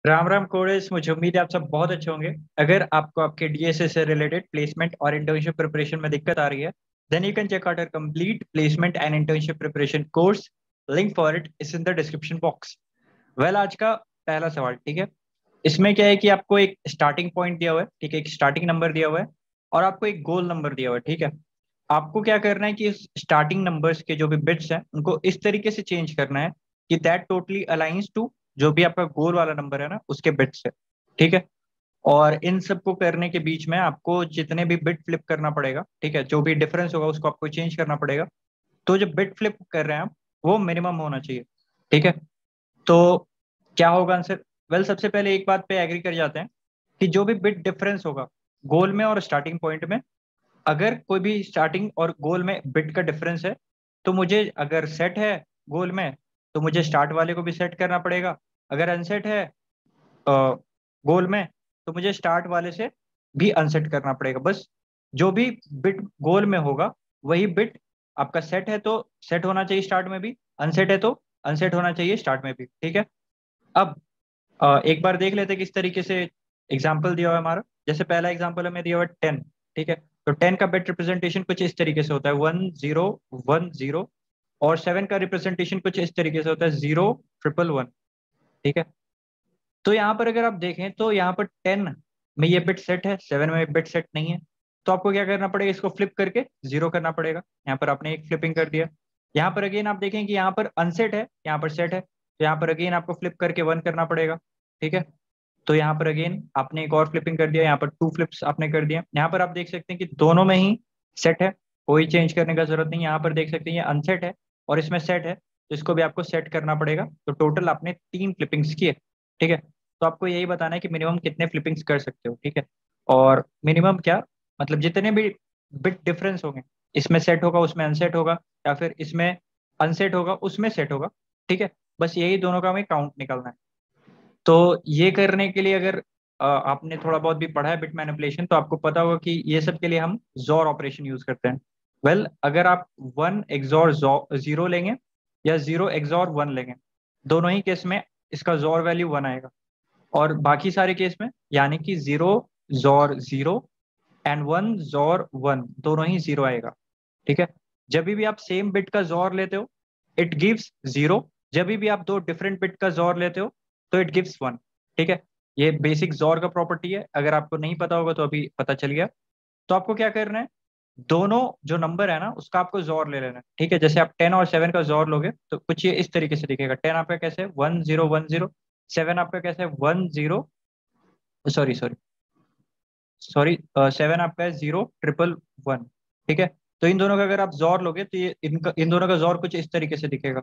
राम राम कोडेस, मुझे उम्मीद है आप सब बहुत अच्छे होंगे। अगर आपको आपके डीएसए से रिलेटेड प्लेसमेंट और इंटर्नशिप प्रिपरेशन में दिक्कत आ रही है, then you can check out our complete placement and internship preparation course. Link for it is in the description box. Well, आज का पहला सवाल, ठीक है। इसमें क्या है कि आपको एक स्टार्टिंग पॉइंट दिया हुआ है, ठीक है, एक स्टार्टिंग नंबर दिया हुआ है और आपको एक गोल नंबर दिया हुआ है, ठीक है। आपको क्या करना है कि इस स्टार्टिंग नंबर्स के जो भी बिट्स हैं उनको इस तरीके से चेंज करना है कि दैट टोटली अलाइंस टू जो भी आपका गोल वाला नंबर है ना, उसके बिट्स है, ठीक है। और इन सबको करने के बीच में आपको जितने भी बिट फ्लिप करना पड़ेगा, ठीक है, जो भी डिफरेंस होगा उसको आपको चेंज करना पड़ेगा। तो जो बिट फ्लिप कर रहे हैं आप, वो मिनिमम होना चाहिए, ठीक है। तो क्या होगा आंसर? वेल, सबसे पहले एक बात पे एग्री कर जाते हैं कि जो भी बिट डिफरेंस होगा गोल में और स्टार्टिंग पॉइंट में, अगर कोई भी स्टार्टिंग और गोल में बिट का डिफरेंस है, तो मुझे अगर सेट है गोल में, तो मुझे स्टार्ट वाले को भी सेट करना पड़ेगा। अगर अनसेट है गोल में, तो मुझे स्टार्ट वाले से भी अनसेट करना पड़ेगा। बस जो भी बिट गोल में होगा वही बिट आपका सेट है तो सेट होना चाहिए स्टार्ट में भी, अनसेट है तो अनसेट होना चाहिए स्टार्ट में भी, ठीक है। अब एक बार देख लेते हैं किस तरीके से एग्जाम्पल दिया हुआ है हमारा। जैसे पहला एग्जाम्पल हमें दिया हुआ है 10, ठीक है। तो 10 का बिट रिप्रेजेंटेशन कुछ इस तरीके से होता है 1010, और 7 का रिप्रेजेंटेशन कुछ इस तरीके से होता है 0111, ठीक है। तो यहाँ पर अगर आप देखें तो यहाँ पर 10 में ये बिट सेट है, 7 में बिट सेट नहीं है। तो आपको क्या करना पड़ेगा, इसको फ्लिप करके जीरो करना पड़ेगा। यहाँ पर आपने एक फ्लिपिंग कर दिया। यहाँ पर अगेन आप देखें कि यहाँ पर अनसेट है, यहाँ पर सेट है, तो यहाँ पर अगेन आपको फ्लिप करके 1 करना पड़ेगा, ठीक है। तो यहाँ पर अगेन आपने एक और फ्लिपिंग कर दिया, यहाँ पर 2 फ्लिप्स आपने कर दिया। यहाँ पर आप देख सकते हैं कि दोनों में ही सेट है, कोई चेंज करने का जरूरत नहीं। यहाँ पर देख सकते हैं ये अनसेट है और इसमें सेट है, तो इसको भी आपको सेट करना पड़ेगा। तो टोटल आपने 3 फ्लिपिंग्स किए, ठीक है। तो आपको यही बताना है कि मिनिमम कितने फ्लिपिंग्स कर सकते हो, ठीक है। और मिनिमम क्या मतलब, जितने भी बिट डिफरेंस होंगे, इसमें सेट होगा उसमें अनसेट होगा, या फिर इसमें अनसेट होगा उसमें सेट होगा, ठीक है। बस यही दोनों का हमें काउंट निकालना है। तो ये करने के लिए अगर आपने थोड़ा बहुत भी पढ़ा है बिट मैनिपुलेशन, तो आपको पता होगा कि ये सब के लिए हम जोर ऑपरेशन यूज करते हैं। वेल, अगर आप 1 XOR 0 लेंगे या 0 XOR 1 लेंगे, दोनों ही केस में इसका जोर वैल्यू 1 आएगा। और बाकी सारे केस में यानी कि 0 XOR 0 एंड 1 XOR 1 दोनों ही 0 आएगा, ठीक है। जब भी आप सेम बिट का जोर लेते हो, इट गिव्स 0। जब भी आप दो डिफरेंट बिट का जोर लेते हो, तो इट गिव्स 1, ठीक है। ये बेसिक जोर का प्रॉपर्टी है, अगर आपको नहीं पता होगा तो अभी पता चल गया। तो आपको क्या करना है, दोनों जो नंबर है ना उसका आपको जोर ले लेना है, ठीक है। जैसे आप 10 और 7 का जोर लोगे तो कुछ ये इस तरीके से दिखेगा। 10 आपका कैसे है 1010, 7 आपका कैसे है 10, सॉरी सॉरी सॉरी 7 आपका है 0 1 1 1, ठीक है। तो इन दोनों का अगर आप जोर लोगे तो ये इन दोनों का जोर कुछ इस तरीके से दिखेगा।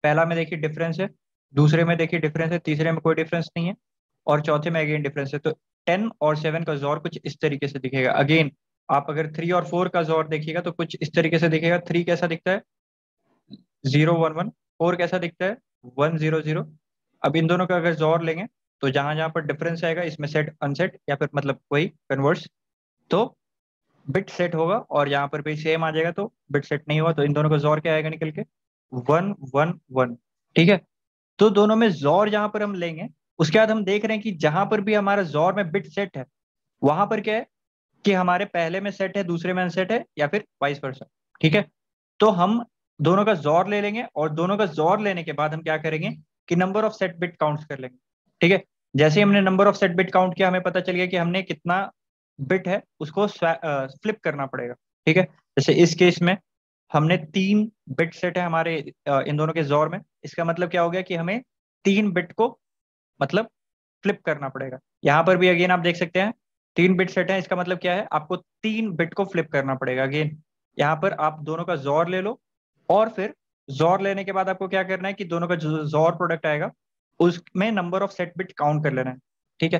पहला में देखिए डिफरेंस है, दूसरे में देखिए डिफरेंस है, तीसरे में कोई डिफरेंस नहीं है, और चौथे में अगेन डिफरेंस है। तो 10 और 7 का जोर कुछ इस तरीके से दिखेगा। अगेन आप अगर 3 और 4 का जोर देखिएगा तो कुछ इस तरीके से दिखेगा। 3 कैसा दिखता है 0 1 1, 4 कैसा दिखता है 1 0 0। अब इन दोनों का अगर जोर लेंगे तो जहां जहां पर डिफरेंस आएगा इसमें सेट अनसेट या फिर मतलब वही कन्वर्स, तो बिट सेट होगा। और यहाँ पर भी सेम आ जाएगा, तो बिट सेट नहीं हुआ तो इन दोनों का जोर क्या आएगा निकल के 1 1 1, ठीक है। तो दोनों में जोर जहां पर हम लेंगे, उसके बाद हम देख रहे हैं कि जहां पर भी हमारा जोर में बिट सेट है, वहां पर क्या है कि हमारे पहले में सेट है दूसरे में अनसेट है, या फिर वाइस वर्सा, ठीक है। तो हम दोनों का जोर ले लेंगे और दोनों का जोर लेने के बाद हम क्या करेंगे कि number of set bit count कर लेंगे, ठीक है। जैसे ही हमने number of set bit count किया, हमें पता चल गया कि हमने कितना बिट है उसको फ्लिप करना पड़ेगा, ठीक है। जैसे इस केस में हमने 3 बिट सेट है हमारे इन दोनों के जोर में। इसका मतलब क्या हो गया कि हमें 3 बिट को मतलब फ्लिप करना पड़ेगा। यहाँ पर भी अगेन आप देख सकते हैं 3 बिट सेट है, इसका मतलब क्या है, आपको 3 बिट को फ्लिप करना पड़ेगा। अगेन यहाँ पर आप दोनों का जोर ले लो, और फिर जोर लेने के बाद आपको क्या करना है कि दोनों का जो जोर प्रोडक्ट आएगा उसमें number of set bit count कर लेना है, ठीक है।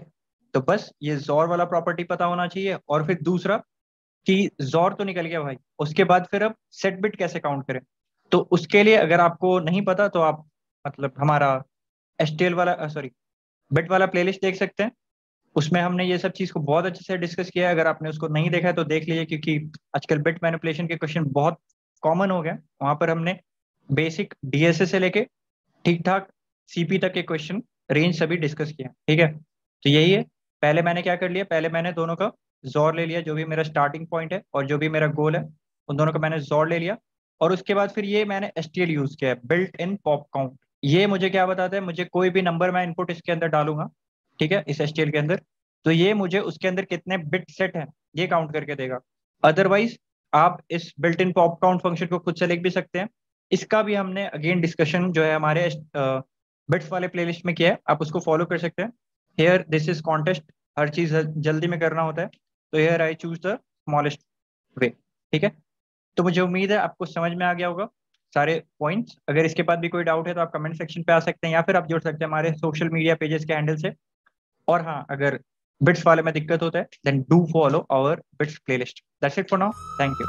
तो बस ये जोर वाला प्रॉपर्टी पता होना चाहिए। और फिर दूसरा कि जोर तो निकल गया भाई, उसके बाद फिर अब सेट बिट कैसे काउंट करें। तो उसके लिए अगर आपको नहीं पता तो आप मतलब हमारा एसटीएल वाला सॉरी बिट वाला प्लेलिस्ट देख सकते हैं। उसमें हमने ये सब चीज को बहुत अच्छे से डिस्कस किया है। अगर आपने उसको नहीं देखा है तो देख लीजिए, क्योंकि आजकल बिट मैनिपुलेशन के क्वेश्चन बहुत कॉमन हो गए। वहां पर हमने बेसिक डीएसए से लेके ठीक ठाक सीपी तक के क्वेश्चन रेंज सभी डिस्कस किया, ठीक है। तो यही है, पहले मैंने क्या कर लिया, पहले मैंने दोनों का जोर ले लिया, जो भी मेरा स्टार्टिंग पॉइंट है और जो भी मेरा गोल है उन दोनों का मैंने जोर ले लिया। और उसके बाद फिर ये मैंने एसटीएल यूज किया है, बिल्ट इन पॉप काउंट। ये मुझे क्या बताता है, मुझे कोई भी नंबर मैं इनपुट इसके अंदर डालूंगा, ठीक है, इस एसटीएल के अंदर, तो ये मुझे उसके अंदर कितने बिट सेट हैं ये काउंट करके देगा। अदरवाइज आप इस built in pop count function को खुद से लिख भी सकते हैं। इसका भी हमने अगेन डिस्कशन जो है हमारे बिट्स वाले प्लेलिस्ट में किया है, आप उसको फॉलो कर सकते हैं। हेयर दिस इज कॉन्टेस्ट, हर चीज जल्दी में करना होता है, तो here I choose the smallest way, ठीक है। तो मुझे उम्मीद है आपको समझ में आ गया होगा सारे पॉइंट्स। अगर इसके बाद भी कोई डाउट है तो आप कमेंट सेक्शन पे आ सकते हैं, या फिर आप जुड़ सकते हैं हमारे सोशल मीडिया पेजेस के हैंडल से। और हाँ, अगर बिट्स वाले में दिक्कत होता है then do follow our bits playlist. That's it for now, thank you.